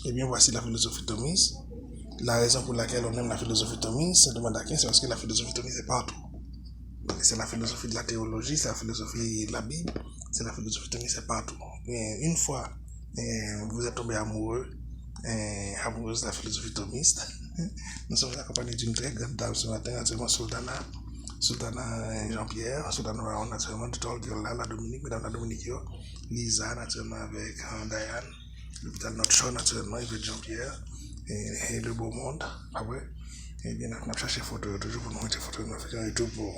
Eh bien, voici la philosophie thomiste. La raison pour laquelle on aime la philosophie thomiste, c'est parce que la philosophie thomiste est partout. C'est la philosophie de la théologie, c'est la philosophie de la Bible, c'est la philosophie thomiste, c'est partout. Et une fois vous êtes tombé amoureuse de la philosophie thomiste, nous sommes accompagnés d'une très grande dame ce matin, naturellement Sultana Jean-Pierre, Sultana Raon, naturellement, tout à l'heure, la Dominique, mesdames la Dominique, Lisa, naturellement, avec Diane, l'hôpital Notre Shore, naturellement, avec Jean-Pierre, et le beau monde, après. Et bien, on a cherché photo, toujours pour nous mettre photo, on a fait un tout pour.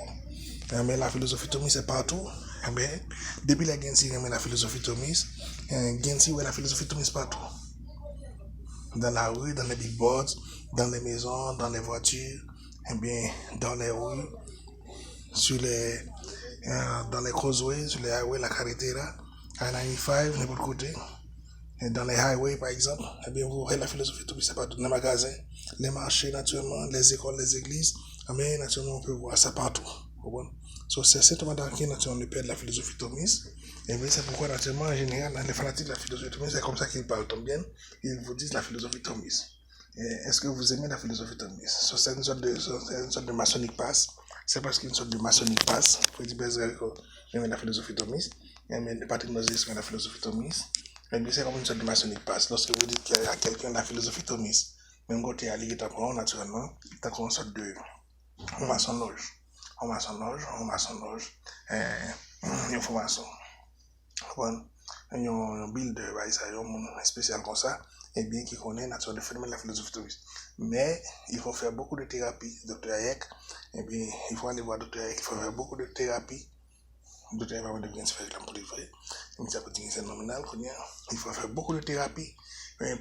Mais la philosophie thomiste, c'est partout. Mais depuis la Gensi, la philosophie thomiste, Gensi, ouais, la philosophie thomiste partout. Dans la rue, dans les big boards, dans les maisons, dans les voitures, et bien, dans les rues, dans les causeways, sur les highways, la carretera, I-95, n'importe côté. Et dans les highways, par exemple, eh bien, vous voyez la philosophie thomiste, c'est partout. Dans les magasins, les marchés, naturellement, les écoles, les églises, mais naturellement, on peut voir ça partout. So, c'est cette manière qui naturellement le père de la philosophie thomiste. Et bien, c'est pourquoi, naturellement, en général, les fanatiques de la philosophie thomiste, c'est comme ça qu'ils parlent tant bien. Ils vous disent la philosophie thomiste. Est-ce que vous aimez la philosophie thomiste? So, c'est une sorte de maçonnique passe. C'est parce qu'il y a une sorte de maçonnique passe. Faut dire que la philosophie thomiste. Mais Patrick Moses aime la philosophie thomiste. Mais c'est comme une sorte de maçonnique passe. Lorsque vous dites qu'il y a quelqu'un de la philosophie thomiste, même côté à l'égard naturellement, c'est une sorte de maçon-loge. On maçon-loge, une formation. Un builder, un spécial comme ça, et bien qui connaît naturellement le phénomène de la philosophie thomiste. Mais il faut faire beaucoup de thérapie, Dr. Hayek. Et bien, il faut aller voir Dr. Hayek, il faut faire beaucoup de thérapie. Dr. Hayek va me devenir faire pour les vrais. C'est nominal. Il faut faire beaucoup de thérapie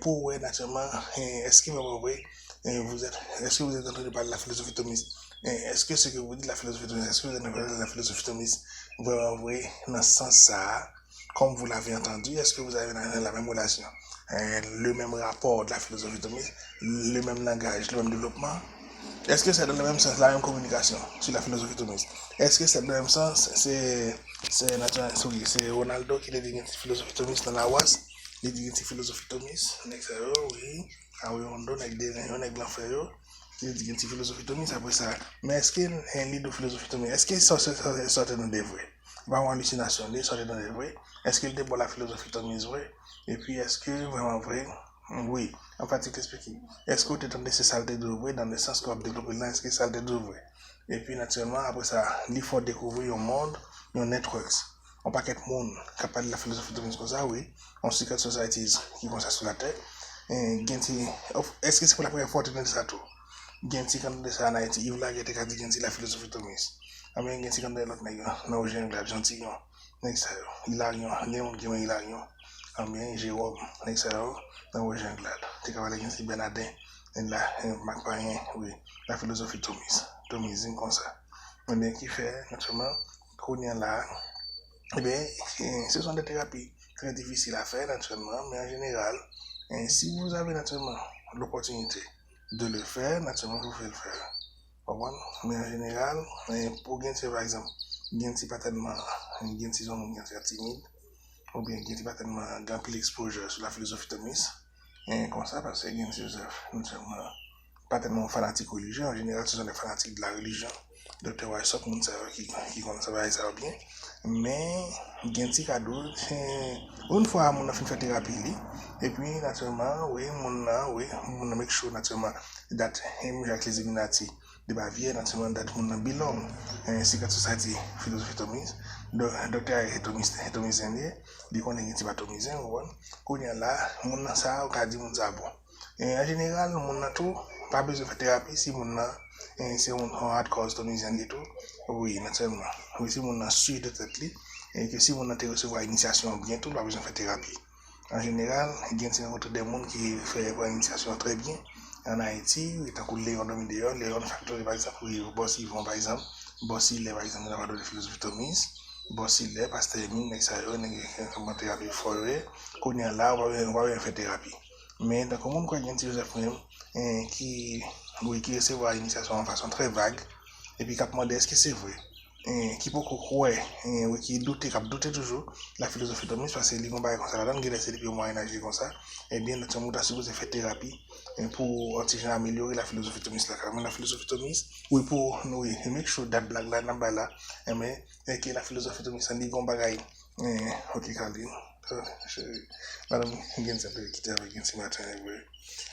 pour voir naturellement, est-ce que est-ce que vous êtes en train de parler de la philosophie thomiste? Est-ce que ce que vous dites de la philosophie thomiste, est-ce que vous êtes en train de parler de la philosophie thomiste, vraiment vrai, dans ce sens-là, comme vous l'avez entendu, est-ce que vous avez la même relation, le même rapport de la philosophie thomiste, le même langage, le même développement? Est-ce que c'est dans le même sens, la même communication sur la philosophie thomiste? Est-ce que c'est dans le même sens, c'est Ronaldo qui a dit une philosophie thomiste dans la WAS, il a dit une philosophie thomiste, oui, oui, on donne avec des réunions avec l'enfer, il a dit une philosophie thomiste après ça. Mais est-ce qu'il y a un livre de philosophie thomiste? Est-ce qu'il sortait dans des vrais? Pas en hallucination, il sortait dans des vrais. Est-ce qu'il débat la philosophie thomiste vrai? Et puis est-ce que vraiment vrai? Oui, en fait, expliquer. Est-ce que tu es ces saletés de vrai dans le sens qu'on va développer là, est-ce que c'est saleté de vrai? Et puis, naturellement, après ça, il faut découvrir un monde, un network. On paquet de monde qui parle de la philosophie thomiste comme ça, oui. On secret societies qui vont ça sur la tête. Est-ce que c'est pour la première fois que tu dis ça tout? Genti quand de ça en Haïti, il a été dit Genti la philosophie thomiste. Mais Genti quand de l'autre nègre, non, j'ai un grave gentil, il a rien, il a rien. Bien, Jérôme, l'excellent, dans le jungle. Tu as parlé de Bernardin, oui, la philosophie thomiste, comme ça. Mais qui fait, naturellement, qu'on est là, eh bien, ce sont des thérapies très difficiles à faire, naturellement, mais en général, si vous avez naturellement l'opportunité de le faire, naturellement, vous pouvez le faire. Mais en général, pour Gentil, par exemple, Gentil pas tellement, Gentil timide, ou bien qui n'est pas tellement grand l'exposure sur la philosophie thomiste, comme ça, parce que Joseph, nous sommes pas tellement fanatiques religieux, en général, ce sont des fanatiques de la religion. Dr. Weissop, nous savons qui connaissent ça bien. Mais, Gentil cadeau, une fois, on a fait une thérapie, et puis, naturellement, oui, on a make sure, naturellement, that him, Jacques les Illuminati, de Bavière, naturellement, that mon belong, Secret Society, philosophie thomiste, Dr. Thomiste, dit qu'on est un thomiste, qu'on est là, mon a ça, on a dit mon zabo. En général, mon a tout, pas besoin de faire thérapie, si mon a, c'est un hardcore thomiste et tout, oui, naturellement. Oui, si mon a su de tête, et que si mon a recevoir initiation bientôt, pas besoin de faire thérapie. En général, il y a des gens qui font l'initiation très bien. En Haïti, il y a des Léon Domidéon, Léon Factory, par exemple, Bossi Yvon, par exemple, Bossi, par exemple, dans la philosophie thomiste, Bossi, Pasteur Emile, comment thérapie forêt, qu'on est là, on va faire thérapie. Mais dans le monde, il y a Joseph qui recevoir l'initiation en façon très vague, et puis qui a demandé est-ce que c'est vrai? qui peut croire qui doute toujours la philosophie thomiste parce que les combats comme ça là dans c'est depuis au Moyen Âge comme ça et bien notre monde a supposé faire thérapie pour améliorer la philosophie thomiste là carrément la philosophie thomiste oui pour nous make sure that blague là dans là mais que la philosophie thomiste en dit bon bagaille OK Caroline madame Genza peut quitter avec un ce matin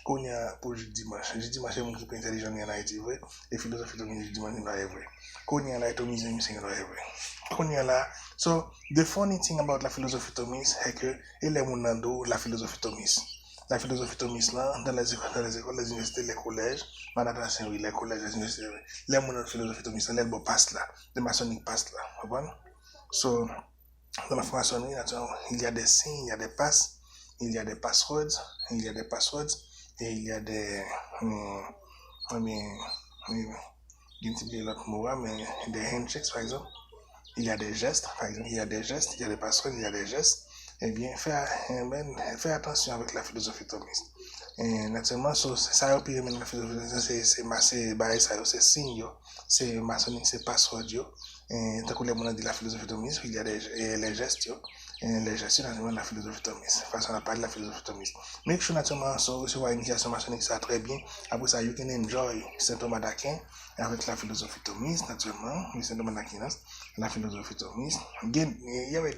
qu'on y a pour jeudi dimanche mon qui est intelligent en Haïti vrai les philosophies thomiste dimanche là est vrai qu'on y a là thomisme c'est vrai qu'on y a là so the funny thing about la philosophie thomiste c'est que elle est mon ando la philosophie thomiste là dans les écoles les universités les collèges madame oui les collèges les universités les mon philosophie thomiste là elle passe là de maçonnique passe là bon so dans la franc-maçonnerie, il y a des signes, il y a des passes, il y a des passwords, et il y a des des handshakes par exemple. Il y a des gestes, par exemple, il y a des passwords, il y a des gestes. Eh bien, fais attention avec la philosophie thomiste. Et naturellement, ça a pire la philosophie, c'est signe, c'est maçonnique, c'est password. Tant que les gens dit la philosophie thomiste, il y a les gestes, les gestes, naturellement, la philosophie thomiste. Façon à parler de la philosophie thomiste. Make sure, naturellement, recevoir une initiation maçonnique, ça très bien. Après ça, you can enjoy Saint Thomas d'Aquin avec la philosophie thomiste, naturellement, Saint Thomas d'Aquinas, la philosophie thomiste. Il y avait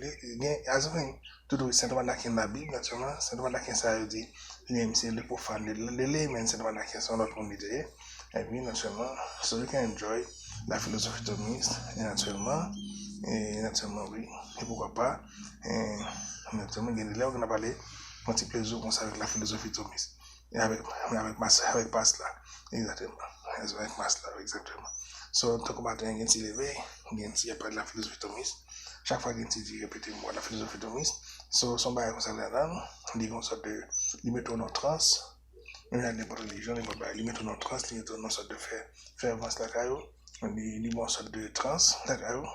tout Saint Thomas d'Aquin dans la Bible, naturellement, Saint Thomas d'Aquin, ça veut dire, c'est le profane, les laymen, Saint Thomas d'Aquin sont notre unité. Et puis, naturellement, so you can enjoy la philosophie thomiste, et naturellement, oui, et pourquoi pas, naturellement, on a parlé un petit plaisir comme ça avec la philosophie thomiste, et avec Pasla, exactement, avec Pasla, exactement. So, tant que matin, il y a pas de la philosophie thomiste, chaque fois qu'il dit, répétez-moi la philosophie thomiste, so, son bail comme ça là-dedans, il dit qu'on sorte de, il met en transe, il y a n'importe religion, il met en transe, il met en sorte de faire avance la caillou, il met en sorte de transe, la caillou,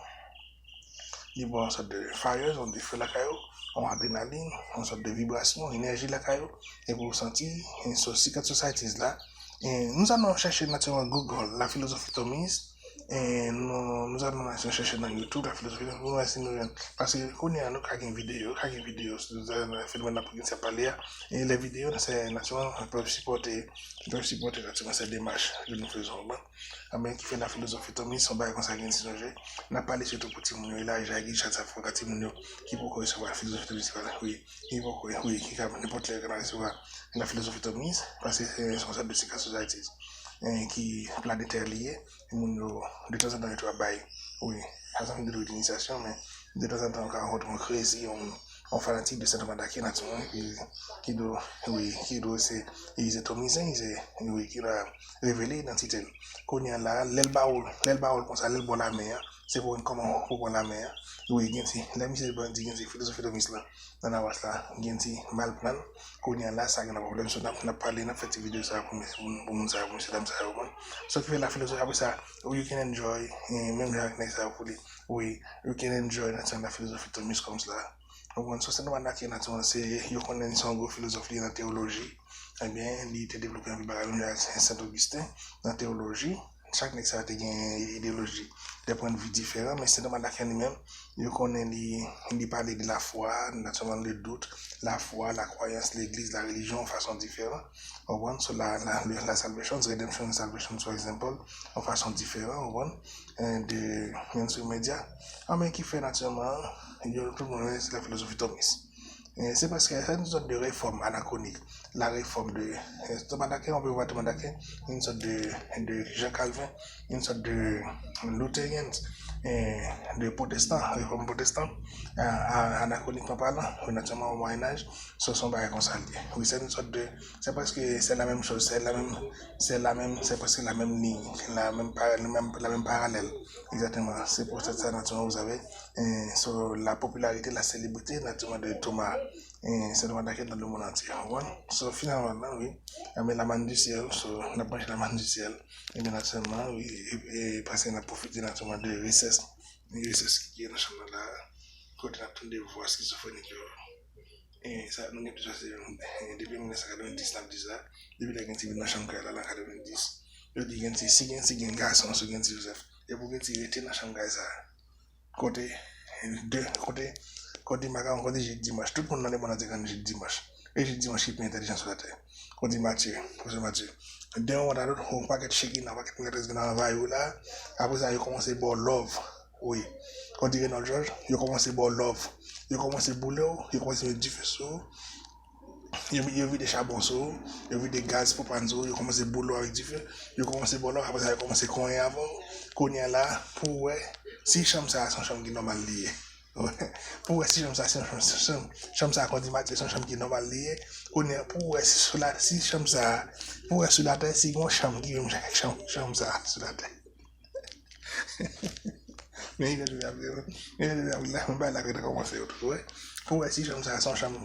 il met en sorte de fire, on dit feu la caillou, on adrénaline, en sorte de vibration, énergie la caillou, et pour sentir, et sur Secret Societies là, et nous allons chercher naturellement Google, la philosophie thomiste, et nous allons chercher dans YouTube la philosophie thomiste, parce que quand il y a une vidéo, nous allons faire la police parler, et les vidéos, c'est naturellement, peuvent supporter naturellement cette démarche que nous faisons. Mais qui fait la philosophie thomiste, on va comme ça, on a parlé surtout pour Timounio, là, j'ai dit, ça fait que Timounio, qui peut recevoir la philosophie thomiste, oui, qui peut n'importe quel recevoir la philosophie thomiste, parce que c'est un sorte de Secret Societies qui planétaire lié, de temps en temps, il travaille, oui, ça fait de l'initiation, mais de temps en temps, quand on crée ici, on fanatique de Saint Thomas d'Aquin, naturellement, qui doit c'est thomisé, qui doit révéler l'identité. Quand il y a là, l'aile baoul, comme ça, l'aile bon la mer, c'est pour comment pour bon la mer. Oui, il y a la mise de dit philosophie thomiste là, dans la voie là, il y a mal plan, quand il y a là, ça a un problème, on a parlé, on a fait une vidéo ça pour nous ça, pour ça, ce qui fait la philosophie, après ça, you can enjoy, même avec ça, oui, you can enjoy la philosophie thomiste comme cela. Donc, c'est naturellement, c'est une philosophie dans la théologie. Eh bien, il était développé un peu par Saint-Augustin dans la théologie. Chaque nègre a une idéologie, des points de vue différents, mais c'est dans la lui-même, il parle de la foi, naturellement le doute, la foi, la croyance, l'église, la religion de façon différente. So la salvation, redemption, salvation, par exemple, en façon différente, de sur médias. Mais qui fait naturellement, tout le monde c'est la philosophie thomiste. C'est parce qu'il y a une sorte de réforme anachronique. La réforme de Thomas d'Aquin, on peut voir Thomas d'Aquin, une sorte de Jean Calvin, une sorte de luthérienne, de protestant, réforme protestante, anachroniquement parlant, naturellement au Moyen-Âge, ce sont pas réconciliés. Oui, c'est une sorte de. C'est parce que c'est la même chose, c'est presque la même ligne, la même parallèle. Exactement. C'est pour ça, naturellement, vous avez sur la popularité, la célébrité, naturellement, de Thomas. C'est Thomas d'Aquin dans le monde entier. So, finalement, oui, mais la manne du ciel, on a branché la manne du ciel, et bien naturellement, oui, et parce qu'on a profité naturellement de richesse qui est dans la chambre là, côté la tourne de voix schizophrénique. Et ça, nous avons besoin depuis 1990, depuis la gens qui vivent dans la chambre là, en 90, je dis que si un garçon, si un Joseph, et pour que tu étais dans la chambre ça côté matin côté jeudi dimanche tout le monde dans le monde a dit quand jeudi dimanche et jeudi dimanche qui est intelligent sur la terre côté Mathieu professeur Mathieu d'un on a l'autre on paquet check in paquet maîtresse dans la là après ça il commence à boire love oui quand il est dans George il commence à boire love il commence à boulot il commence à mettre du feu sur il y a des charbons sur il y a des gaz pour panzo il commence à boulot avec du feu il commence à boire après ça il commence à cogner avant cogner là pour ouais si chambre ça son chambre qui normal lié pour si chambre ça chambre ça quand il m'a son chambre qui normal lié on est pour si sur la si chambre ça pour sur la terre si une chambre qui même chambre ça sur la terre mais il est là que commencer autre ouais pour si chambre ça son chambre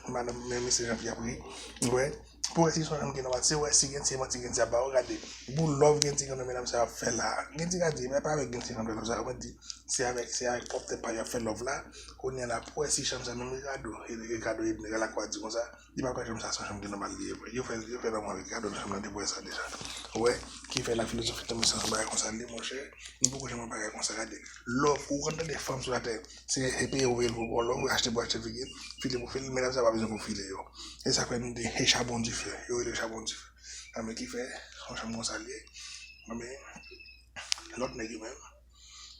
madame même c'est Jean Pierre pris ouais pour si son chambre qui normal c'est ouais si gagne c'est moi qui gagne ça ba regarder pour love gagne qui comme mesdames ça fait là gagne qui dit mais pas avec gagne qui comme ça on dit c'est avec porte pas il fait love là on est là pour si chambre ça même cadeau il la quoi dit comme ça il pas quoi chambre ça son chambre qui normal il fait vraiment avec cadeau chambre de bois ça déjà ouais qui fait la philosophie de sens ba comme ça mon cher il beaucoup jamais pas comme ça regarder love pour rendre les femmes sur la terre c'est payer ouvrir pour love acheter boîte certificat filer pour filer mesdames ça pas besoin pour filer et ça fait des charbon du feu le charbon du feu mais qui fait son chambre salier mais l'autre nèg même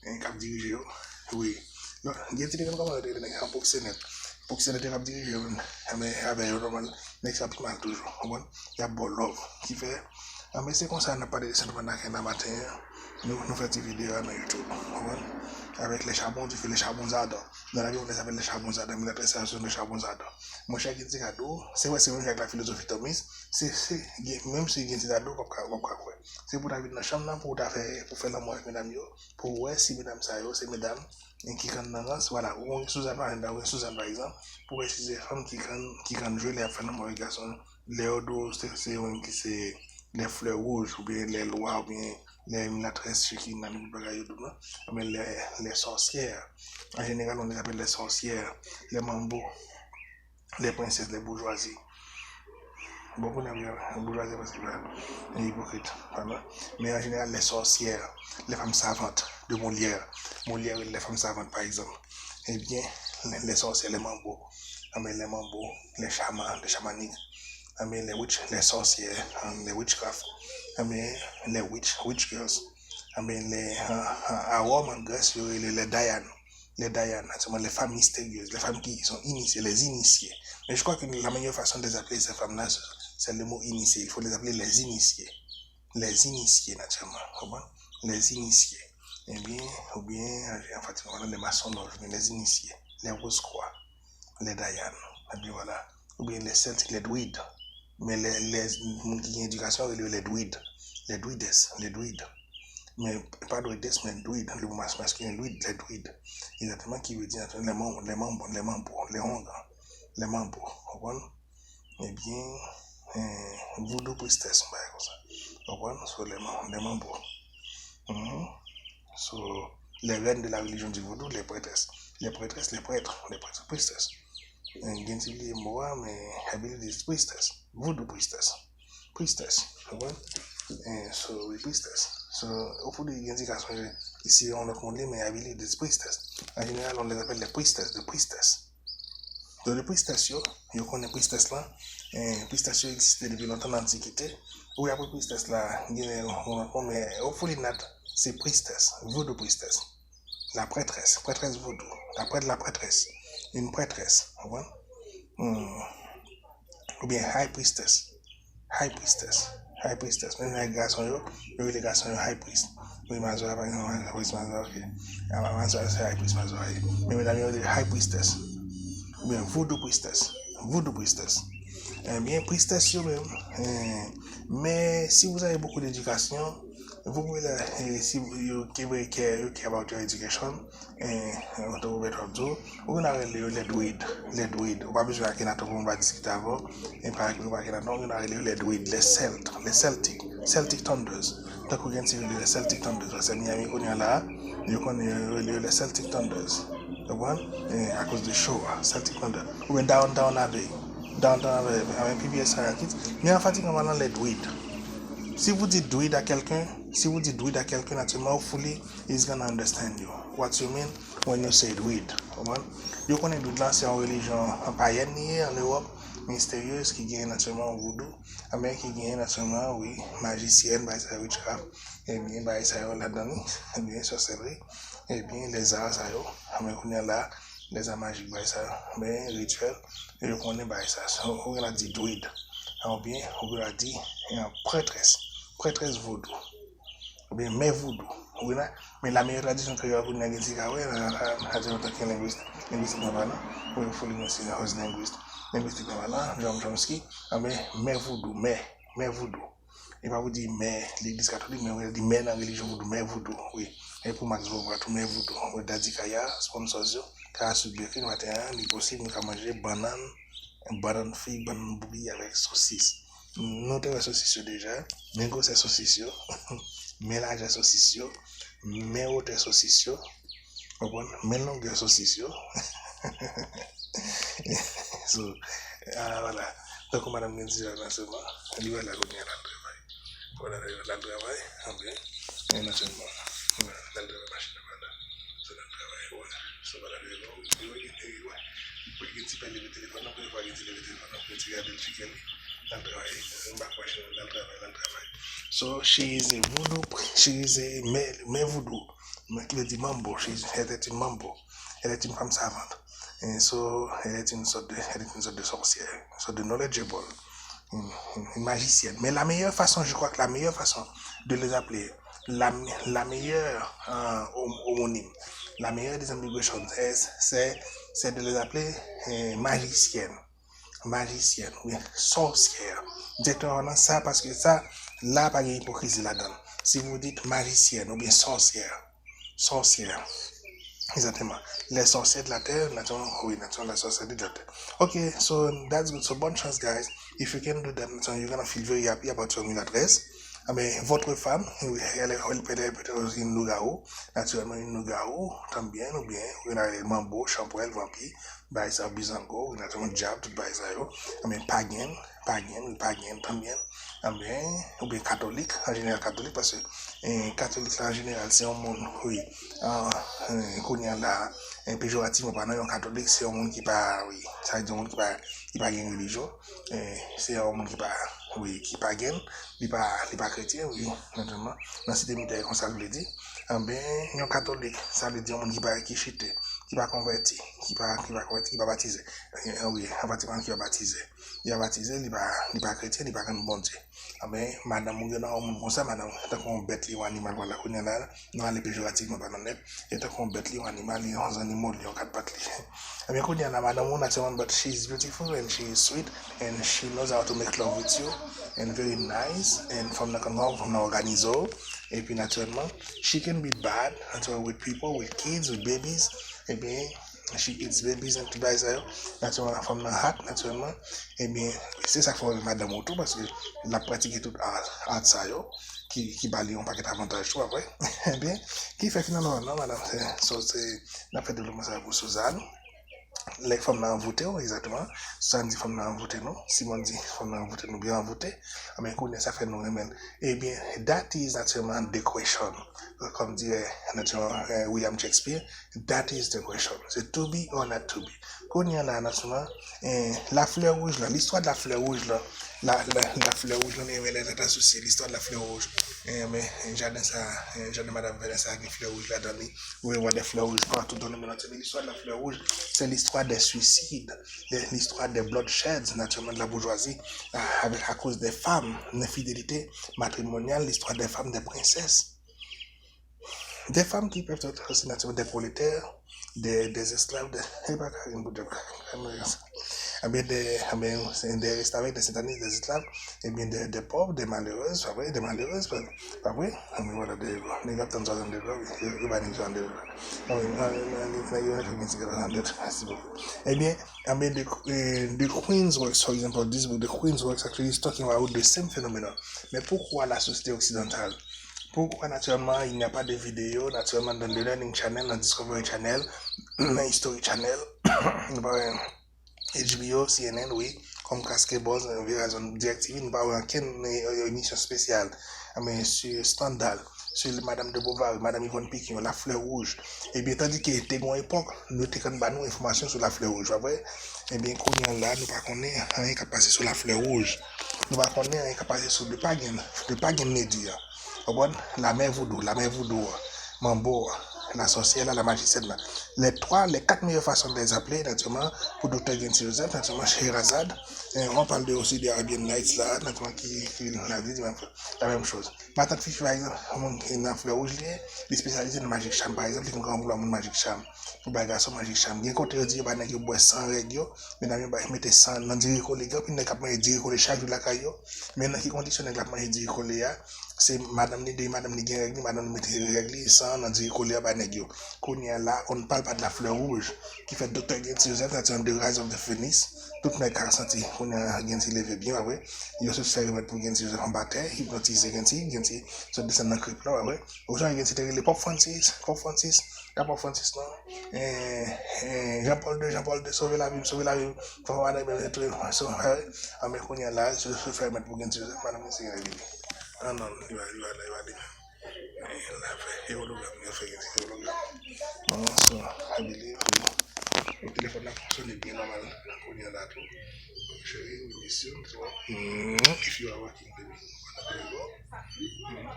un cap dirigé oui non il était comme comment dire nèg pour sénat cap dirigé mais avec normal nèg ça mal toujours bon il y a bon love qui fait mais c'est comme ça n'a pas de sentiment dans matin nous faisons des vidéos sur YouTube avec les charbons du feu les charbons d'ador dans la vie on les appelle les charbons d'ador mais l'appréciation des charbons d'ador mon cher qui dit cadeau c'est vrai c'est même avec la philosophie Thomas c'est même si il dit cadeau c'est pour ta vie dans la chambre pour faire l'amour avec mesdames pour ouais si mesdames ça c'est mesdames qui quand dans voilà ou Suzanne par exemple pour si c'est femmes qui quand jouer les faire l'amour avec garçon les odos c'est qui c'est les fleurs rouges ou bien les lois ou bien les maîtresses qui n'ont pas mais les sorcières en général on les appelle les sorcières les mambos les princesses les bourgeoisies beaucoup d'ailleurs bourgeoisie parce que c'est hypocrite mais en général les sorcières les femmes savantes de Molière les femmes savantes par exemple et bien les sorcières les mambos les chamans les chamaniques les witch les sorcières les witchcraft les witch girls les woman girls les Diane les femmes mystérieuses les femmes qui sont initiées les initiées mais je crois que la meilleure façon de les appeler ces femmes là c'est le mot initié il faut les appeler les initiés naturellement les initiés et bien ou bien en fait les maçons mais les initiés les Rose-Croix les Diane et bien voilà ou bien les Celtiques les druides mais les gens qui ont éducation les druides mais pas druides mais druides le mot masculin les druides exactement qui veut dire les membres les hongres les membres et bien voodoo priestess comme ça sur les membres sur les reines de la religion du vaudou les prêtres priestess Gentili moi mais I believe it's priestess voodoo priestess so we priestess so hopefully il y a des indications ici on le connaît mais I believe it's priestess en général on les appelle les priestess donc les priestess yo connaît priestess là priestess existe depuis longtemps dans l'antiquité ou après priestess là on mais hopefully not c'est priestess voodoo priestess la prêtresse voodoo la prêtresse une prêtresse ou bien high priestess même les garçons les garçons high priest oui mazoa par exemple c'est high priest mazoa mais mesdames high priestess ou bien voodoo priestess bien priestess même mais si vous avez beaucoup d'éducation vous pouvez si you care about your education vous pouvez les druides ou pas besoin qu'on va discuter avant et par exemple les druides les Celtic Thunders donc vous avez les Celtic Thunders c'est Miami qu'on est là vous connaissez les Celtic Thunders à cause du show Celtic Thunder ou bien Downtown Abbey avec PBS mais en fait on va dans les druides si vous dites druide à quelqu'un si vous dites druide à quelqu'un, naturellement, hopefully, he's gonna understand you. What you mean when you say druide. Vous connaissez druide là, c'est une religion païenne en Europe, mystérieuse, qui gagne naturellement voodoo, mais qui gagne naturellement, oui, magicienne, by sa witchcraft, et bien, by sa là-dedans, et bien, sorcellerie, et bien, les arts, ça y mais qu'on est là, les arts magiques, by ça, mais rituels, et je connais, by ça. On a dit druide, ou bien, on a dit prêtresse voodoo. Ou bien mais voodoo, mais la meilleure tradition que vous avez dit, c'est linguistique parlant, il faut linguistique parlant, John Chomsky, mais voodoo, mais voodoo. Il va vous dire mais l'église catholique, mais on dit mais dans la religion voodoo, mais voodoo, oui. Et pour Max Vovra, tout mais voodoo. On a dit qu'il y a sponsor, car sur le film, il est possible de manger banane fille, banane bouillie avec saucisse. Nous avons saucisse déjà, mais c'est saucisse. Mélange saucisse, mais autre saucisse, mélange saucisse. So, voilà. Donc, madame me dit, naturellement, elle va la revenir dans le travail. Voilà, dans le travail, et naturellement, dans le machine à vendre. So, dans le travail, voilà. So, voilà, il faut que tu payes le téléphone, il faut que tu payes le téléphone, il faut que tu gardes le chicken. Dans le travail. So she is a voodoo, she is a mais voodoo, qui veut dire mambo, elle est une mambo, elle est une femme savante, et so elle est une sorte de sorcière, une sorte de knowledgeable, une magicienne. Mais la meilleure façon, je crois que la meilleure façon de les appeler, la meilleure homonyme, la meilleure des ambiguations, c'est de les appeler magicienne, oui, sorcière. Directement ça parce que ça, là, pas d'hypocrisie là-dedans. Si vous dites magicienne ou bien sorcière, exactement. Les sorciers de la terre, naturellement, oui, naturellement, les sorciers de la terre. Okay, so that's good. So bonne chance, guys. If you can do that, you're gonna feel very happy about your email address. Votre femme, elle peut être aussi une loup-garou, naturellement une loup-garou, también, ou bien, vous avez le mambo, champoel, vampire, baïsa, bizango, naturellement diable, tout baïsa, païen, también, ou bien catholique, en général catholique, parce que catholique, en général, c'est un monde, oui, qu'on y a là, péjorativement parlant, un catholique, c'est un monde qui pas, oui, ça veut dire un monde qui pas une religion, c'est un monde qui pas, oui, qui pas gain, il pas chrétien, oui, naturellement, dans cette émission, comme ça, je le dis, un catholique, ça veut dire un monde qui chite, qui va converti, qui va baptiser, oui, un Vatican qui va baptiser, il va baptiser, il va chrétien, il va un bon Dieu. Madame, on a un monde comme ça, madame, tant qu'on bête ou animal, voilà, qu'on est là, nous allons péjorativement pas net, et tant qu'on bête ou animal, les animaux, les quatre pattes. Qu'on y a madame, on a someone, but she's beautiful and she is sweet and she knows how to make love with you and very nice and from the organizo, et puis naturellement, she can be bad, with people, with kids, with babies, et bien, she eats babies and tout ça, naturellement, from the heart, naturellement, et bien, c'est ça qu'il faut madame autour parce que la pratique est toute art ça, qui balie un paquet d'avantages, tout après, et bien, qui fait finalement, non, madame, c'est la fait développement ça pour Suzanne. Les femmes n'ont voté, exactement. Ça dit femmes n'ont voté, non. Simon dit femmes n'ont voté, nous bien voté. Mais qu'on ça fait nous remen. Eh bien, that is naturellement the question. Comme dirait naturellement William Shakespeare, that is the question. C'est to be or not to be. Qu'on y a là naturellement, la fleur rouge là, l'histoire de la fleur rouge là, la fleur rouge, on est les associés, l'histoire de la fleur rouge. Mais j'adore ça, j'adore Madame Vanessa avec les fleurs rouges là-dedans. Vous voyez des fleurs rouges partout dans le monde. L'histoire de la fleur rouge, c'est l'histoire des suicides, l'histoire des bloodsheds, naturellement de la bourgeoisie, à cause des femmes, l'infidélité matrimoniale, l'histoire des femmes, des princesses. Des femmes qui peuvent être aussi naturellement des prolétaires, des esclaves, des avec des satanistes, des esclaves, et bien des pauvres, des malheureuses, pas vrai, pas vrai, mais voilà, des gars dans un développement, ils vont nous en eh bien, the Queen's Works, for example, this book, the Queen's Works actually is talking about the same phenomenon. Mais pourquoi la société occidentale? Pourquoi naturellement il n'y a pas de vidéos, naturellement dans le Learning Channel, dans Discovery Channel, dans History Channel, HBO, CNN, oui, comme casque boss, raison directive, nous pas aucune émission spéciale. Mais sur Stendhal, sur Madame de Beauvoir, Madame Yvonne Piquin, la fleur rouge. Et bien, tandis qu'il était une époque, nous avons information sur la fleur rouge, vrai? Et bien, quand là, nous ne connaissons rien qui passe sur la fleur rouge. Nous ne connaissons rien qui passe sur le pagan, média. La mère Voodoo, Mambo, la sorcière, la magicienne. Les 4 meilleures façons de les appeler, naturellement, pour Dr. Gentil Joseph, naturellement, Sherazade. On parle aussi des Arabian Nights, là, naturellement, qui la vie, la même chose. Ma tante fille, par exemple, une fleur rouge, les spécialisés de Magic Charm, par exemple, ils vont vouloir mon Magic Charm. Pour bagarre sur Magic Charm. Il y a côté de dire, bah, boire 100 règles, mais n'a pas mettre 100 dans 10 les gars, puis n'a pas mettre 10 chaque jour la caillou. Mais dans qui condition n'a pas mettre 10 c'est madame ni madame ni règle, madame ni mettre règle, 100 dans 10 bah, négio. Qu'on y a là, on ne parle pas de la fleur rouge, qui fait Dr. Gentil Joseph, dans The Rise of the Phoenix. Tout le monde a senti qu'on a Gentil levé bien, ouais. Il a se fait remettre pour Gentil Joseph en bataille, hypnotiser Gentil se descend dans le crypte là, ouais. Aujourd'hui, Gentil est les Pop Francis, la Pop Francis, non? Jean-Paul II, sauver la vie, faut voir les mêmes trucs, mais qu'on y a là, je fais remettre pour Gentil Joseph, madame, c'est la vie. Ah non, il va dire. Il va faire hologramme. Non, so, I believe le téléphone a fonctionné bien normal. On y a là tout. Chérie, we miss you. So, if you are working, baby,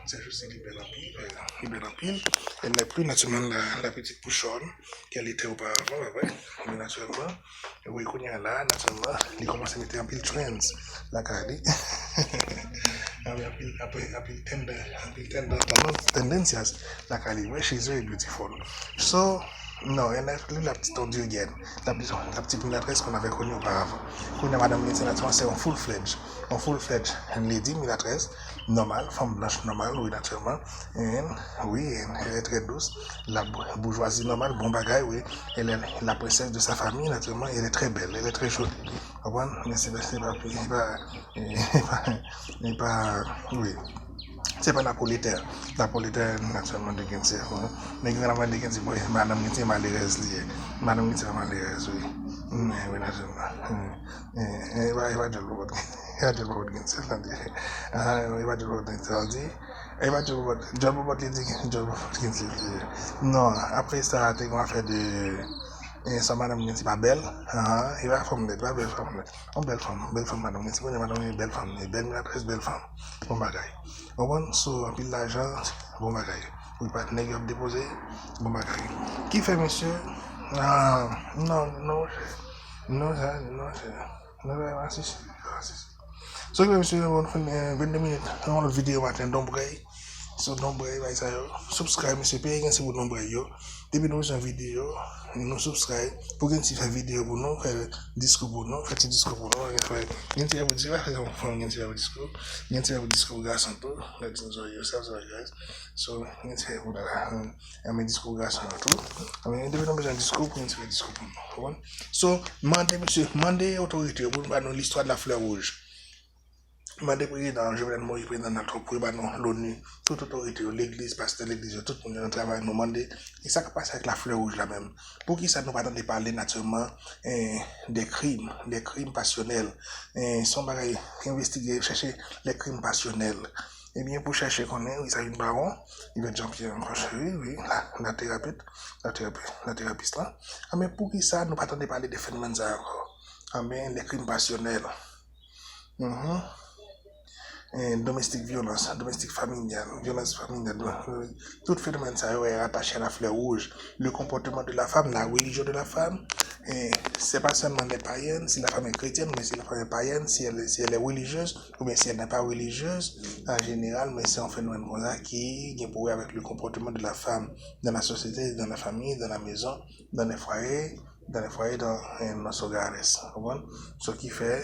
c'est juste libéré en pile. Elle n'est plus naturellement la petite pouchonne qu'elle était auparavant, ouais. Mais naturellement, oui, qu'on y a là, naturellement, il commence à mettre en pile trends, la carte. Apil tendencias la carte, ouais, she's very beautiful. So, non, elle n'a plus la petite ondulien, la petite mulâtresse qu'on avait connue auparavant. Qu'on a Madame Lindsay, c'est un full-fledged lady mulâtresse, normale, femme blanche normale, oui, naturellement. Oui, elle est très douce. La bourgeoisie normale, bon bagaille, oui. Elle est la princesse de sa famille, naturellement. Elle est très belle, elle est très jolie. Mais c'est pas, oui. C'est pas napolitain, naturellement, de Gentil. Mais grand-maman de Gentil, madame Gentil est malheureuse, madame Gentil est malheureuse, oui. Oui, naturellement. Il va dire le mot. Il va dire le mot de Gentil, il va dire le mot de Gentil. Il va dire le mot de Gentil. Non, après ça, tu vas faire de... sa madame Gentil pas belle, il va former, pas belle femme, belle femme, madame Gentil, madame est belle femme, belle maîtresse, belle femme, bon bagaille. Bon, so, pile l'argent, bon bagaille. Vous pas de nègre déposé, bon bagaille. Qui fait monsieur? Non, merci. So, monsieur, on fait 22 minutes, on a une vidéo matin, donc, so nombre ça subscribe monsieur paye si vous nombre yo depuis nous une vidéo nous subscribe pour que tu fais vidéo pour nous faire discours pour nous faire discours pour nous faire vous dire vous discours garçon tout let's enjoy yourselves guys so vous là un discours garçon tout mais depuis nous besoin discours pour faire discours pour nous so mandez autorité pour nous l'histoire de la fleur rouge. Mandé président, Jovenel Moïse, président de notre pour l'ONU, toute autorité, l'église, pasteur, l'église, tout le monde travaille, nous demander, et ça qui passe avec la fleur rouge là même. Pour qui ça nous va de parler naturellement des crimes passionnels, son bagage, investiguer, chercher les crimes passionnels. Eh bien, pour chercher qu'on est, il s'agit de baron, il va Jean-Pierre Francherie, oui, la thérapeute là. Mais pour qui ça nous va de parler des phénomènes encore? Mais les crimes passionnels. Domestique violence, domestique familiale, violence familiale, tout phénomène ça est attaché à la fleur rouge. Le comportement de la femme, la religion de la femme, c'est pas seulement les païennes, si la femme est chrétienne, mais si la femme est païenne, si elle est religieuse, ou bien si elle n'est pas religieuse, en général, mais c'est un phénomène comme ça qui est pour avec le comportement de la femme dans la société, dans la famille, dans la maison, dans les foyers, dans nos hogares. Ce qui fait,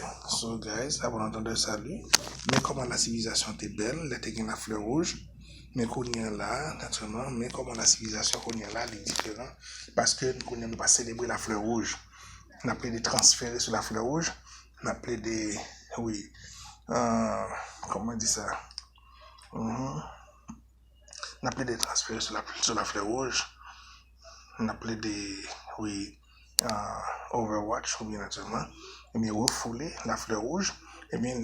guys, abondant de salut. Mais comment la civilisation était belle, elle était la fleur rouge. Mais qu'on y a là, naturellement, mais comment la civilisation qu'on y a là, elle est différente. Parce que nous n'avons pas célébré la fleur rouge. On a appelé des transférés sur la fleur rouge. On a appelé des, oui, comment on dit ça? On a appelé des transférés sur la fleur rouge. On a appelé des, oui, Overwatch, ou bien naturellement. et bien refouler la fleur rouge. Et bien,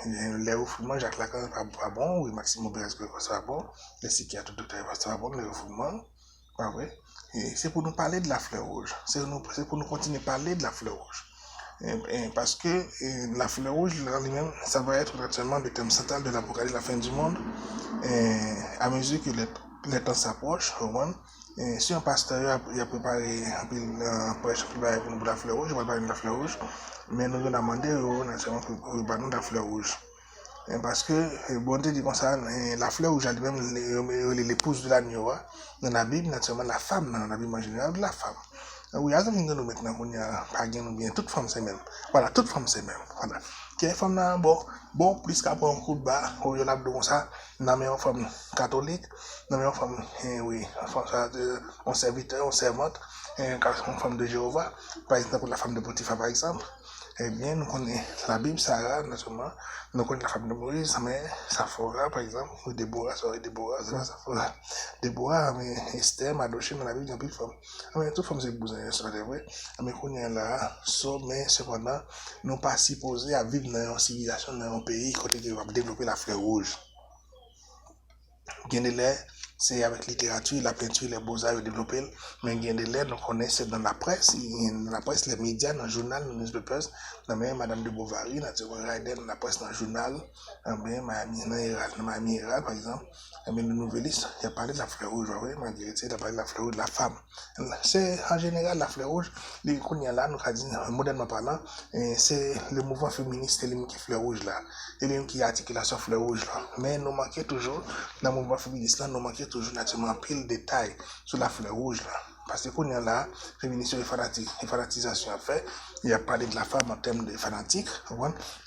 les refoulements, Jacques Lacan pas bon, oui, Maxime Aubert pas bon, les psychiatres docteur pas bon, les refoulements, pas vrai. Et c'est pour nous parler de la fleur rouge. C'est pour nous continuer à parler de la fleur rouge. Parce que la fleur rouge, en lui-même, ça va être actuellement le thème central de l'Apocalypse de la fin du monde. À mesure que les temps s'approchent, si un pasteur a préparé un prêche pour la fleur rouge, je vais parler de la fleur rouge, mais nous allons demander naturellement pour parler de la fleur rouge. Parce que, bon Dieu dit comme ça, la fleur rouge, elle-même, l'épouse de l'agneau, dans la Bible, naturellement, la femme, dans la Bible en général, la femme. Oui, à ce moment nous maintenant, on a pas bien ou bien, toute femme c'est même. Voilà, toute femme c'est même. Voilà. Qui est femme là, bon, plus qu'après un coup de bas, au lieu de comme ça, n'a une femme catholique, n'a une femme, oui, un serviteur, une servante, une femme de Jéhovah, par exemple, la femme de Potiphar, par exemple. Eh bien, nous connaissons la Bible, Sarah, naturellement, nous connaissons la femme de Moïse, mais Saphora, par exemple, ou Déborah, Saphora, Déborah, mais Esther, Madoché, dans la Bible, il y a plus de femmes. Mais toute femme, c'est épouse, c'est vrai. Mais qu'on est là, mais cependant, nous pas supposés à vivre dans une civilisation, dans un pays, côté qui va développer la fleur rouge. Bien de l'air, c'est avec la littérature, la peinture, les beaux-arts développés, mais bien de l'air, nous connaissons dans la presse, les médias, dans le journal, dans les newspapers, dans même Madame de Bovary, dans la presse, dans le journal, dans Miami Herald, par exemple, le nouvelliste, il a parlé de la fleur rouge, Marguerite, il a parlé de la fleur rouge de la femme. C'est en général la fleur rouge, les qu'on y a là, nous avons dit, modernement parlant, c'est le mouvement féministe, qui est fleur rouge là, et qui articulation fleur rouge là. Mais nous manquons toujours, dans le mouvement féministe là, nous manquons toujours naturellement pile de détails sur la fleur rouge là. Parce que qu'on y a là, féminisme et fanatisation à fait, il a parlé de la femme en termes de fanatique,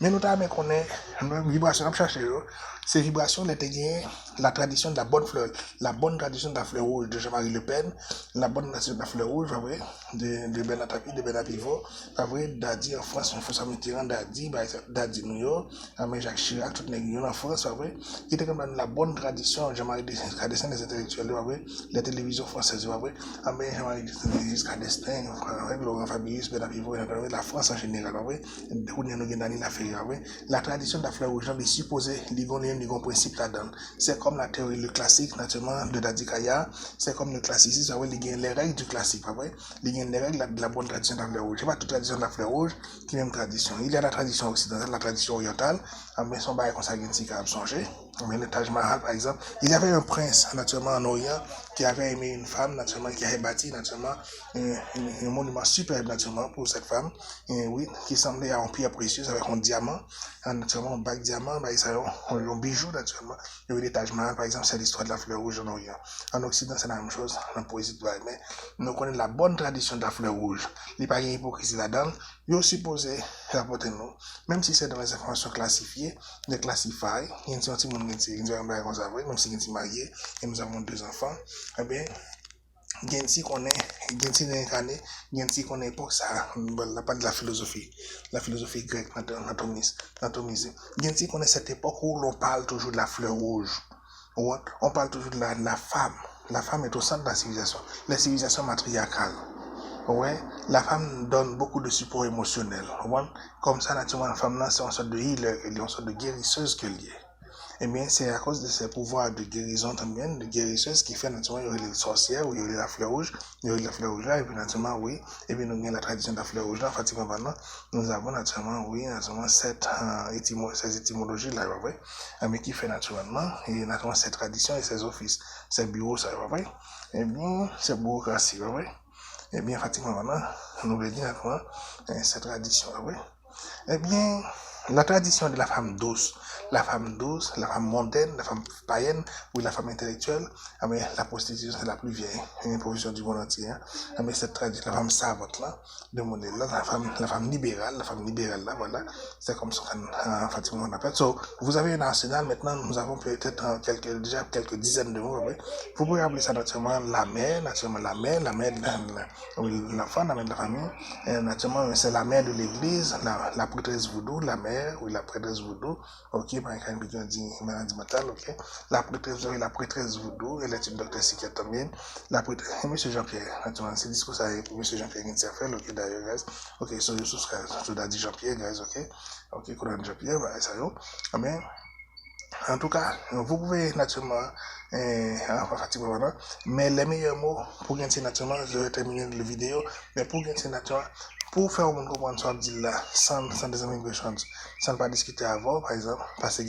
mais nous avons qu'on est une vibration à chercher. Ces vibrations, la tradition de la bonne fleur, la bonne tradition de la fleur rouge de Jean-Marie Le Pen, la bonne tradition de la fleur rouge, de Bernard Tapie, de Bernard Pivot, d'Adi en France, François Mitterrand, d'Adi New York, Jacques Chirac, toutes les guillons en France, qui était comme la bonne tradition, Jean-Marie Destin des intellectuels, les télévisions françaises, Jean-Marie Giscard d'Estaing, Laurent Fabius, Bernard Pivot, la France en général, la tradition de la fleur rouge, les supposés, les principe là-dedans. C'est comme la théorie, le classique, naturellement, de Dadi Kaya, c'est comme le classicisme, il y a les règles du classique, il y a les règles de la bonne tradition de la fleur rouge. C'est pas toute tradition de la fleur rouge qui est une tradition. Il y a la tradition occidentale, la tradition orientale, mais son bail comme ça, qui a changé. Mais le Taj Mahal, par exemple, il y avait un prince, naturellement, en Orient, qui avait aimé une femme, naturellement, qui avait bâti, naturellement, un monument superbe, naturellement, pour cette femme, oui, qui semblait à une pierre précieuse avec un diamant, naturellement, un bac diamant, un bijou, naturellement. Il y avait des Taj Mahal, par exemple, c'est l'histoire de la fleur rouge en Orient. En Occident, c'est la même chose, en poésie de mais nous connaissons la bonne tradition de la fleur rouge. Il n'y a pas d'hypocrisie là-dedans. Il est supposé rapporter nous, même si c'est dans les informations classifiées, de classifier, il y a un petit monde même si il est marié, et nous avons 2 enfants, eh bien, Gensi qu'on est réincarné, Gensi qu'on est époque ça, la part de la philosophie grecque, l'atomisée. Gensi qu'on est cette époque où l'on parle toujours de la fleur rouge, on parle toujours de la femme. La femme est au centre de la civilisation matriarcale. Ouais, la femme donne beaucoup de support émotionnel. Comme ça, naturellement, la femme, c'est une sorte de healer, une sorte de guérisseuse qu'elle est. Eh bien, c'est à cause de ces pouvoirs de guérison, de guérisseuse, qui fait naturellement, il y a les sorcières, ou il y a la fleur rouge, là, et puis naturellement, oui, et puis nous avons la tradition de la fleur rouge là, pratiquement maintenant, nous avons naturellement, cette étymologies là, mais qui fait naturellement, et naturellement, ces traditions et ces offices, ces bureaux, ça, et bien, ces bureaucraties, eh bien, pratiquement maintenant, nous le disons naturellement, cette tradition, eh bien, la tradition de la femme douce, la femme mondaine, la femme païenne ou la femme intellectuelle, mais la prostitution c'est la plus vieille, une profession du monde entier. Mais cette tradition, la femme savante là, de modèle là, la femme libérale là, voilà, c'est comme ça qu'on appelle. So, vous avez un arsenal maintenant, nous avons peut-être déjà quelques dizaines de mots. Vous pouvez appeler ça naturellement la mère, la mère de l'enfant, la mère de la famille, naturellement c'est la mère de l'église, la prêtresse voodoo, la mère mère, oui, la prêtresse vaudou, ok, par exemple, qui dit maladie mentale, ok. La prêtresse, oui, la prêtresse vaudou, elle est une docteur psychiatre también. La prêtresse, monsieur Jean-Pierre, naturellement, c'est discours ça, monsieur Jean-Pierre qui s'est fait, ok, d'ailleurs, guys. Ok, so, je suis je dois dire Jean-Pierre, guys, ok. Ok, qu'on Jean-Pierre, bah, ça y est. Mais, en tout cas, vous pouvez naturellement, pratiquement, mais les meilleurs mots pour gagner naturellement, je vais terminer la vidéo, mais pour gagner naturellement, pour faire un comprendre ce dit là, sans des immigrations, sans ne pas discuter avant, par exemple, parce que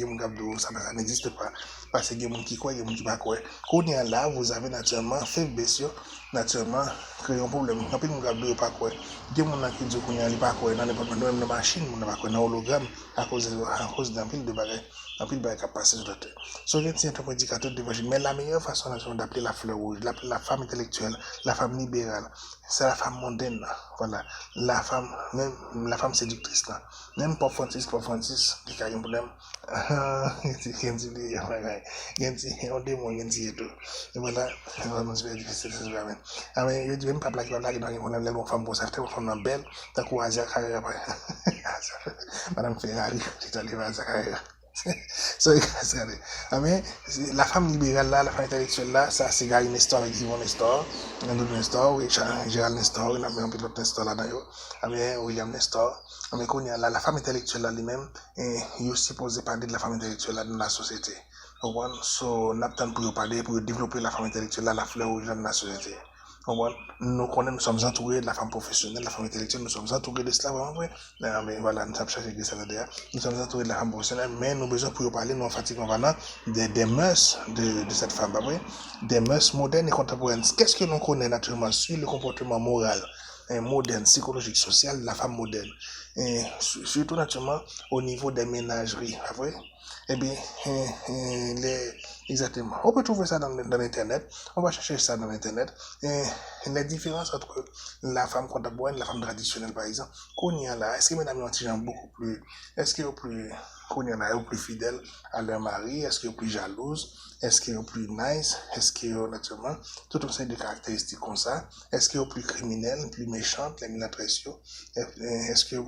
ça n'existe pas, parce que il y a des gens qui croient, il y a des gens qui ne croient pas. Quand on est là, vous avez naturellement fait baisser, naturellement, créer un problème. Quand on ne pas quoi, il y a des gens qui disent qu'on n'est pas quoi, dans les machines, on n'est pas quoi, dans l'hologramme, à cause d'un pile de bagages. En plus, il va passer sur la terre. So, c'est un indicateur d'évangile. Mais la meilleure façon d'appeler la fleur rouge, d'appeler la femme intellectuelle, la femme libérale, c'est la femme mondaine. Voilà. La femme, même la femme séductrice. Là. Même pour Francis, qui a un problème. On démon, il y a tout. Et voilà, c'est difficile, c'est vraiment. Ah, mais il y a même pas blague, les femmes pour ça, les femmes belles, t'as quoi à dire, Madame Ferrari, c'est allé à Zachary. So, mais la femme libérale là, la femme intellectuelle là, ça c'est une histoire avec Yvonne Nestor, un autre Nestor, oui, Gérald Nestor, il a un pilote Nestor là d'ailleurs, William Nestor, mais qu'on y a là, la femme intellectuelle là lui-même, il est supposé parler de la femme intellectuelle là dans la société. So, on a besoin pour parler, pour développer la femme intellectuelle là, la fleur rouge dans la société. Nous sommes entourés de la femme professionnelle, de la femme intellectuelle, nous sommes entourés de cela, vraiment, mais voilà, nous sommes cherché ça derrière. Nous sommes entourés de la femme professionnelle, mais nous avons besoin pour parler, nous pratiquement des mœurs de cette femme, des mœurs modernes et contemporaines. Qu'est-ce que nous connaissons naturellement sur le comportement moral, moderne, psychologique, social de la femme moderne, et surtout naturellement au niveau des ménageries, vrai? Eh bien, exactement. On peut trouver ça dans l'Internet. On va chercher ça dans l'Internet. Les différences entre la femme contemporaine et la femme traditionnelle, par exemple. Qu'on y a là, est-ce que mesdames ont beaucoup plus, est-ce qu'ils sont plus, qu'on y a là, plus fidèles à leur mari? Est-ce qu'ils sont plus jalouses? Est-ce qu'ils sont plus nice? Est-ce qu'ils ont naturellement tout un set de caractéristiques comme ça? Est-ce qu'ils sont plus criminels, plus méchantes, les minatrices? Est-ce qu'ils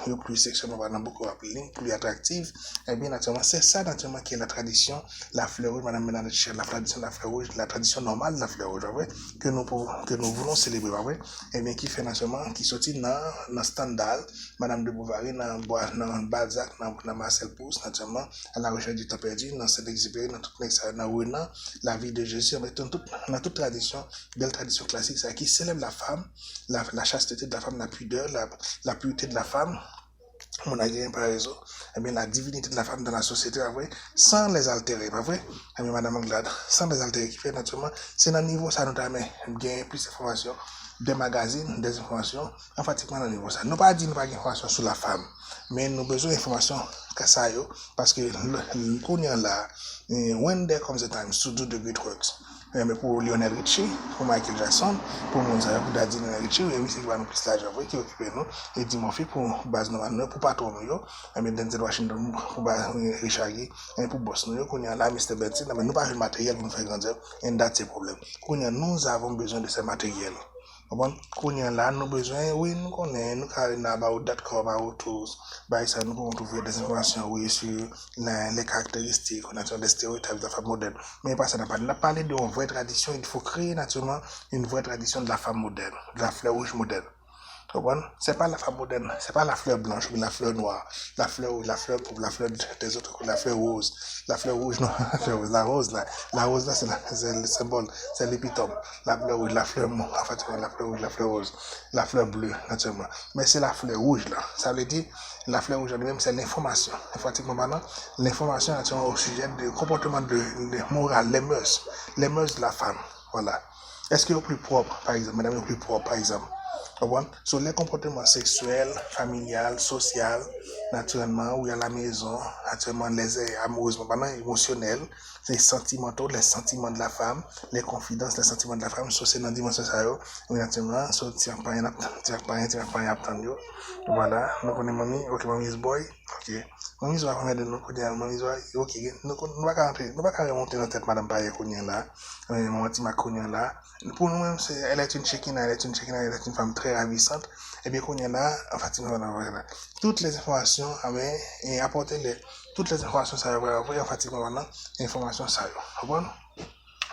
sont plus sexuellement beaucoup appelées, plus attractives? Eh bien, naturellement, c'est ça, naturellement, qui est la tradition, la fleur rouge, madame Ménard, la tradition de la fleur rouge, la tradition normale de la fleur rouge, que nous voulons célébrer, eh bien, qui fait naturellement, qui sortit dans Stendhal, madame de Bovary, dans Balzac, dans Marcel Proust, naturellement, à la recherche du temps perdu, dans Saint-Exupéry, dans toute dans Renan, la vie de Jésus, dans toute tradition, belle tradition classique, c'est qui célèbre la femme, la chasteté de la femme, la pudeur, la pureté de la femme, mon agrément par exemple, eh bien, la divinité de la femme dans la société, sans les altérer, pas vrai? Eh bien, madame Anglade, sans les altérer, qui fait naturellement, c'est dans le niveau, ça nous permet de gagner plus d'informations, des magazines, des informations, en fait, dans le niveau, ça. Nous pas dit nous pas d'informations sur la femme, mais nous avons besoin d'informations ça, parce que le là, when there comes a time to do the great works, mais pour Lionel Richie, pour Michael Jackson, pour Monza, pour Daddy Richie, oui, c'est qui va nous plus l'argent, qui occupe nous, et Dimorphy pour base nous, pour patron nous, mais Denzel Washington pour Richard Gere, et pour boss nous, qu'on y a là, Mr. Benson, mais nous pas le matériel pour nous faire grandir, et that's the problem. Nous avons besoin de ce matériel. Bon, qu'on y a là, nous besoin, oui, nous connaissons, nous carrément about .com, about tools, by ça, nous pouvons trouver des informations, oui, sur les caractéristiques, des stéréotypes de la femme moderne. Mais pas ça, on a parlé d'une vraie tradition, il faut créer naturellement une vraie tradition de la femme moderne, de la fleur rouge moderne. C'est pas la femme moderne, c'est pas la fleur blanche ou la fleur noire, la fleur rouge, la fleur pour la fleur des autres, la fleur rose, non, la rose là, c'est le symbole, c'est l'épitome, la fleur rouge, la fleur en fait, la fleur rouge, la fleur rose, la fleur bleue, naturellement. Mais c'est la fleur rouge là, ça veut dire, la fleur rouge elle-même, c'est l'information, pratiquement maintenant, l'information naturellement au sujet du comportement de moral, les mœurs de la femme, voilà. Est-ce qu'il est plus propre, par exemple, madame est plus propre, par exemple? Sur les comportements sexuels, familial, social, naturellement, où il y a la maison, naturellement, les amoureusement, émotionnels, les sentimentaux, les sentiments de la femme, les confidences, les sentiments de la femme, c'est dans la dimension ça, naturellement, tiens pas un attendre. Voilà, nous connaissons mamie, ok, mamie is boy, Ok, mon mise va de nous connaître, mon mise ok, nous pas remonter dans tête madame Paye Kounien là, mon petit Macounien là. Pour nous-mêmes, elle est une Chekina, elle est une femme très ravissante. Et bien Kounien là, en fait, voilà. Toutes les informations, et apporter toutes les informations, ça va avoir, en fait, maintenant, informations, ça va. Bon?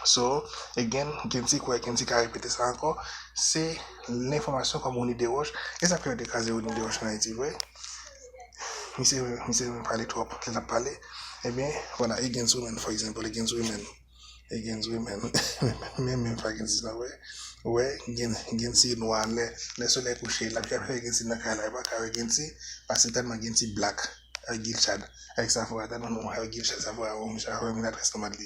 So, again, Gensi a répété ça encore, c'est l'information comme on y déroge, et ça peut être casé au niveau de Roche en Haïti, oui. Monsieur parler trop, il a parlé, eh bien, voilà, against women, for example, against women, même pas against ça, ouais, against noir, les soleils couchés, la pierre against la carrière, pas against, parce que tellement against black. Avec Gilchad, avec sa foi, non, avec Gilchad, sa foi, une adresse comme elle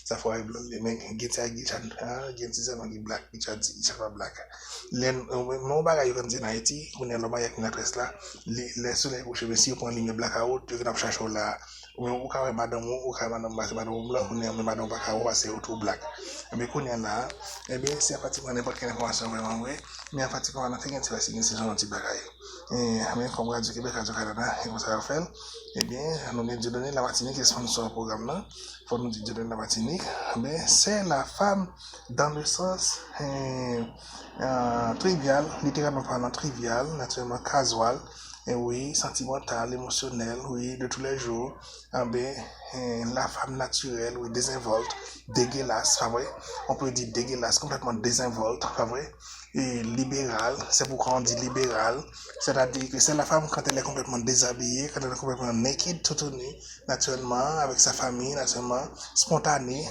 sa foi est blonde, mais Gilchad, c'est un black, Gilchad, pas black. Mon bagage, comme dit en Haïti, on est là-bas avec une adresse là, les soleils couchés, mais si on prend une ligne blackout, tu vas chercher là, ou quand madame, blanc, on est madame blackout, c'est autour black. Mais qu'on est là, eh bien, c'est pratiquement n'importe quelle information vraiment vrai, mais pratiquement, on a fait une saison anti-bagage. Et comme Radio Québec, Radio Canada, et comme ça va faire, eh bien, nous venons de donner la Martinique qui est sponsor au programme là. Il faut nous dire de donner la Martinique, mais c'est la femme dans le sens trivial, littéralement parlant trivial, naturellement casual, et oui, sentimental, émotionnel, oui, de tous les jours, la femme naturelle, oui, désinvolte, dégueulasse, pas vrai? On peut dire dégueulasse, complètement désinvolte, pas vrai? Et libérale, c'est pourquoi on dit libérale, c'est-à-dire que c'est la femme quand elle est complètement déshabillée, quand elle est complètement naked, tout nue, naturellement, avec sa famille, naturellement, spontanée,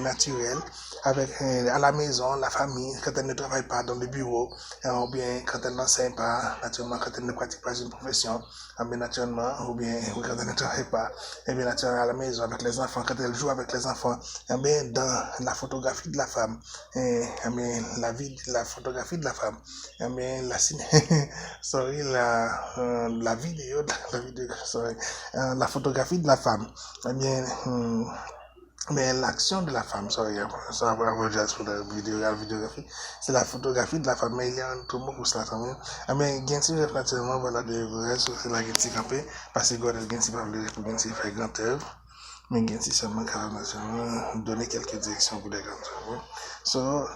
naturelle, avec à la maison, la famille, quand elle ne travaille pas dans le bureau, ou bien quand elle n'enseigne pas, naturellement, quand elle ne pratique pas une profession, bien naturellement, ou bien quand elle ne travaille pas, et bien naturellement à la maison avec les enfants, quand elle joue avec les enfants, et bien dans la photographie de la femme, et bien la photographie de la femme, et bien sorry, la vidéo, sorry, la photographie de la femme, et bien mais l'action de la femme, ça va juste pour la vidéographie, c'est la photographie de la femme, mais il y a un autre mot pour cela quand même. Mais Gensi, naturellement, voilà, de vrai, c'est la Gensi campé, parce que God, Gensi va pour Gensi faire grand œuvre, mais Gensi seulement carrément donner quelques directions pour les grandes œuvres. So,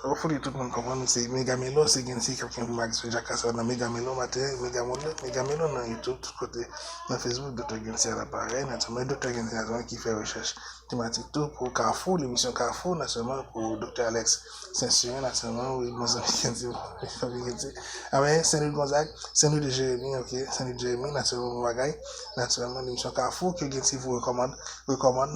hopefully tout le monde comprend, c'est Megamelo, c'est Gensi, quelqu'un pour Max Jacassa, dans Megamelo matin, Megamelo dans YouTube, tout côté, dans Facebook, Dr. Gensi à l'appareil, naturellement, Dr. Gensi qui fait recherche thématique tout pour Carrefour, l'émission Carrefour, naturellement pour Dr. Alex Saint-Cyr, naturellement, oui, mon ami Saint-Louis Gonzague, Saint-Louis de Jérémy, ok, Saint-Louis de Jérémy, naturellement, Magaï, naturellement, l'émission Carrefour, que Gensi vous recommande,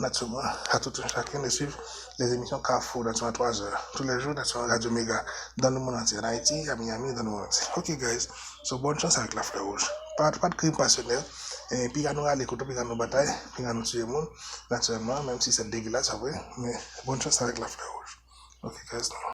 naturellement, à tout un chacun de suivre les émissions Carrefour, naturellement, 3 heures, tous les jours, naturellement, Radio Méga, dans le monde entier, en Haïti, à Miami, dans le monde entier. Ok, guys, so bonne chance avec la fleur rouge. Pas de crime passionnel. Et puis, nous allons écouter, puis nous bataille, puis nous tuer le monde, naturellement, même si c'est dégueulasse, c'est vrai, mais bonne chance avec la fleur rouge. Ok, guys.